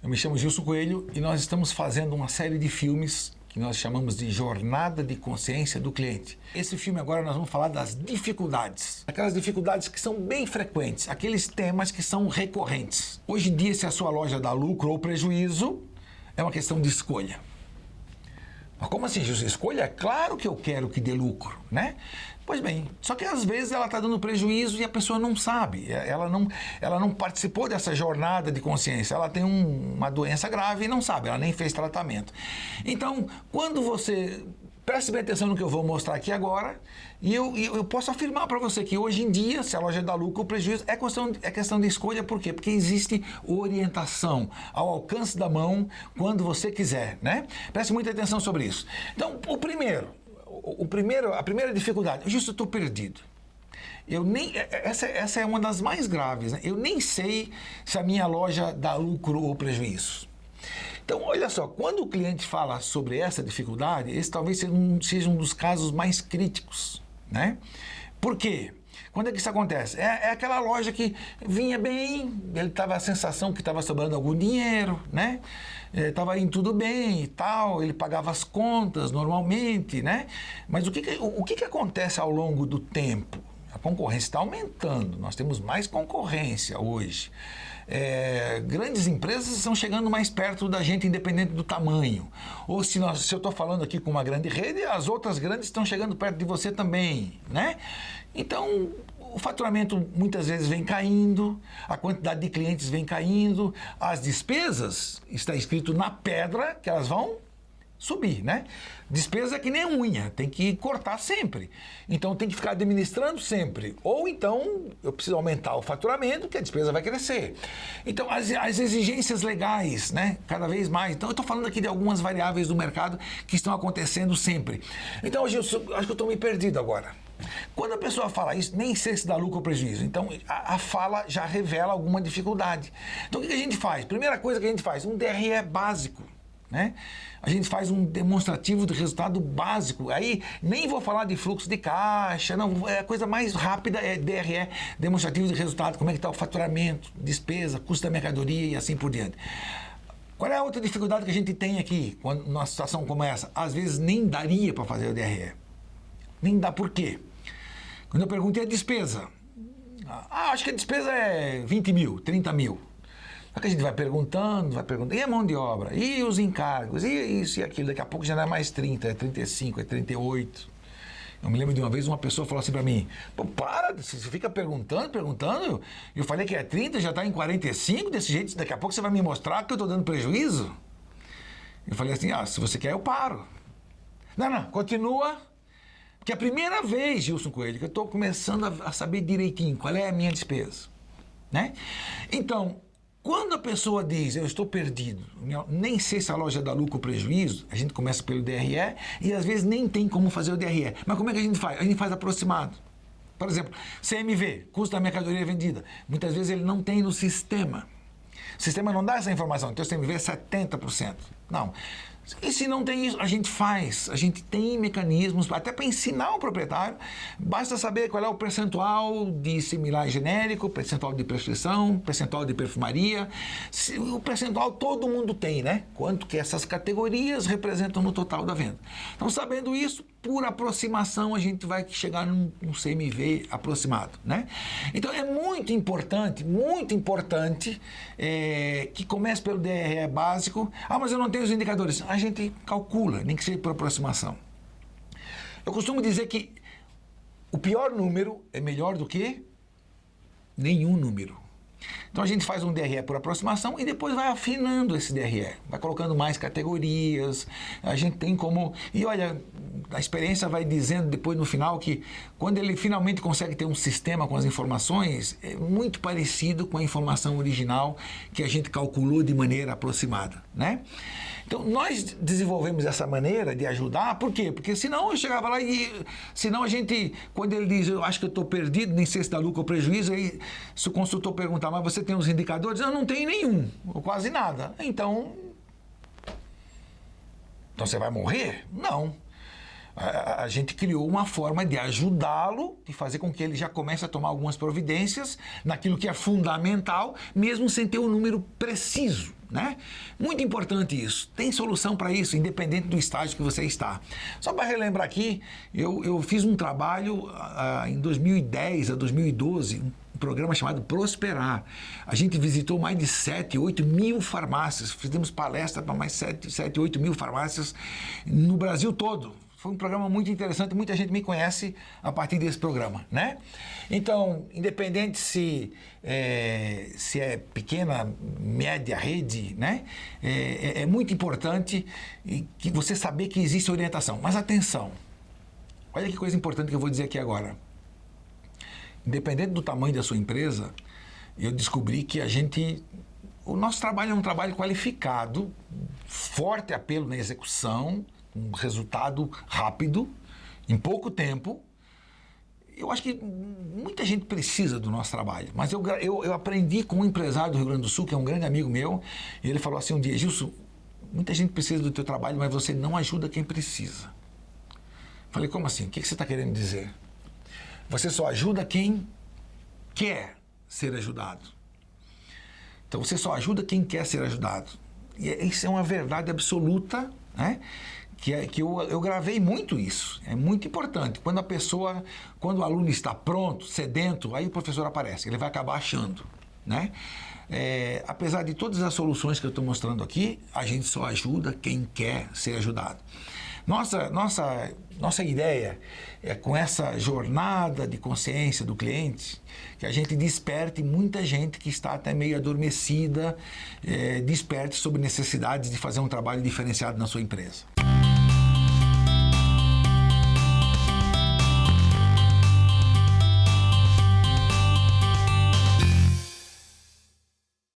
Eu me chamo Gilson Coelho e nós estamos fazendo uma série de filmes que nós chamamos de Jornada de Consciência do Cliente. Esse filme agora nós vamos falar das dificuldades. Aquelas dificuldades que são bem frequentes, aqueles temas que são recorrentes. Hoje em dia, se a sua loja dá lucro ou prejuízo, é uma questão de escolha. Mas como assim, Gilson? Escolha? É claro que eu quero que dê lucro, né? Pois bem, só que às vezes ela está dando prejuízo e a pessoa não sabe, ela não participou dessa jornada de consciência, ela tem uma doença grave e não sabe, ela nem fez tratamento. Então, quando você... Preste bem atenção no que eu vou mostrar aqui agora e eu posso afirmar para você que hoje em dia, se a loja dá lucro ou prejuízo, é questão de escolha. Por quê? Porque existe orientação ao alcance da mão quando você quiser, né? Preste muita atenção sobre isso. Então, a primeira dificuldade, justo eu estou perdido. Essa é uma das mais graves, né? Eu nem sei se a minha loja dá lucro ou prejuízo. Então, olha só, quando o cliente fala sobre essa dificuldade, esse talvez seja um dos casos mais críticos, né? Por quê? Quando é que isso acontece? É aquela loja que vinha bem, ele tava a sensação que estava sobrando algum dinheiro, né? Estava indo tudo bem e tal, ele pagava as contas normalmente, né? Mas o que acontece ao longo do tempo? A concorrência está aumentando, nós temos mais concorrência hoje. Grandes empresas estão chegando mais perto da gente, independente do tamanho. Ou se eu estou falando aqui com uma grande rede, as outras grandes estão chegando perto de você também, né? Então, o faturamento muitas vezes vem caindo, a quantidade de clientes vem caindo, as despesas, está escrito na pedra que elas vão subir, né? Despesa é que nem unha, tem que cortar sempre. Então tem que ficar administrando sempre. Ou então eu preciso aumentar o faturamento, que a despesa vai crescer. Então as exigências legais, né? Cada vez mais. Então eu estou falando aqui de algumas variáveis do mercado que estão acontecendo sempre. Então hoje acho que eu estou meio perdido agora. Quando a pessoa fala isso, nem sei se dá lucro ou prejuízo. Então a fala já revela alguma dificuldade. Então o que a gente faz? Primeira coisa que a gente faz, um DRE básico. Né? A gente faz um demonstrativo de resultado básico. Aí nem vou falar de fluxo de caixa, não, a coisa mais rápida é DRE, demonstrativo de resultado, como é que está o faturamento, despesa, custo da mercadoria e assim por diante. Qual é a outra dificuldade que a gente tem aqui, quando numa situação como essa? Às vezes nem daria para fazer o DRE. Nem dá por quê? Quando eu perguntei a despesa, acho que a despesa é 20 mil, 30 mil. Só que a gente vai perguntando, e a mão de obra, e os encargos, e isso e aquilo, daqui a pouco já não é mais 30, é 35, é 38. Eu me lembro de uma vez uma pessoa falou assim para mim, pô, para, você fica perguntando, eu falei que é 30, já está em 45, desse jeito, daqui a pouco você vai me mostrar que eu estou dando prejuízo? Eu falei assim, se você quer eu paro. Não, continua, porque é a primeira vez, Gilson Coelho, que eu estou começando a saber direitinho qual é a minha despesa, né? Então, quando a pessoa diz, eu estou perdido, nem sei se a loja dá lucro ou prejuízo, a gente começa pelo DRE e às vezes nem tem como fazer o DRE. Mas como é que a gente faz? A gente faz aproximado. Por exemplo, CMV, custo da mercadoria vendida. Muitas vezes ele não tem no sistema. O sistema não dá essa informação, então o CMV é 70%. Não. E se não tem isso, a gente tem mecanismos até para ensinar o proprietário, basta saber qual é o percentual de similar genérico, percentual de prescrição, percentual de perfumaria, o percentual todo mundo tem, né? Quanto que essas categorias representam no total da venda. Então, sabendo isso, por aproximação a gente vai chegar num CMV aproximado, né? Então é muito importante que comece pelo DRE básico. Mas eu não tenho os indicadores. A gente calcula, nem que seja por aproximação. Eu costumo dizer que o pior número é melhor do que nenhum número. Então a gente faz um DRE por aproximação e depois vai afinando esse DRE, vai colocando mais categorias, a gente tem como... E olha, a experiência vai dizendo depois no final que quando ele finalmente consegue ter um sistema com as informações, é muito parecido com a informação original que a gente calculou de maneira aproximada, né? Então nós desenvolvemos essa maneira de ajudar, por quê? Porque senão eu chegava lá senão a gente, quando ele diz, eu acho que eu estou perdido, nem sei se dá lucro ou prejuízo, aí se o consultor perguntar, mas você tem os indicadores? Eu não tenho nenhum, ou quase nada. Então você vai morrer? Não. A gente criou uma forma de ajudá-lo, de fazer com que ele já comece a tomar algumas providências naquilo que é fundamental, mesmo sem ter um número preciso, né? Muito importante isso. Tem solução para isso, independente do estágio que você está. Só para relembrar aqui, eu fiz um trabalho em 2010 a 2012, um programa chamado Prosperar. A gente visitou mais de 7, 8 mil farmácias, fizemos palestra para mais 7, 8 mil farmácias no Brasil todo. Foi um programa muito interessante, muita gente me conhece a partir desse programa, né? Então, independente se é pequena, média, rede, né? É muito importante que você saber que existe orientação. Mas atenção, olha que coisa importante que eu vou dizer aqui agora. Independente do tamanho da sua empresa, eu descobri que o nosso trabalho é um trabalho qualificado, forte apelo na execução, um resultado rápido, em pouco tempo. Eu acho que muita gente precisa do nosso trabalho, mas eu aprendi com um empresário do Rio Grande do Sul, que é um grande amigo meu, e ele falou assim um dia: Gilson, muita gente precisa do teu trabalho, mas você não ajuda quem precisa. Falei: como assim? O que você está querendo dizer? Você só ajuda quem quer ser ajudado. Então você só ajuda quem quer ser ajudado. E isso é uma verdade absoluta, né? Que eu gravei muito isso. É muito importante. Quando o aluno está pronto, sedento, aí o professor aparece. Ele vai acabar achando, né? Apesar de todas as soluções que eu estou mostrando aqui, a gente só ajuda quem quer ser ajudado. Nossa ideia é, com essa jornada de consciência do cliente, que a gente desperte muita gente que está até meio adormecida, desperte sobre necessidades de fazer um trabalho diferenciado na sua empresa.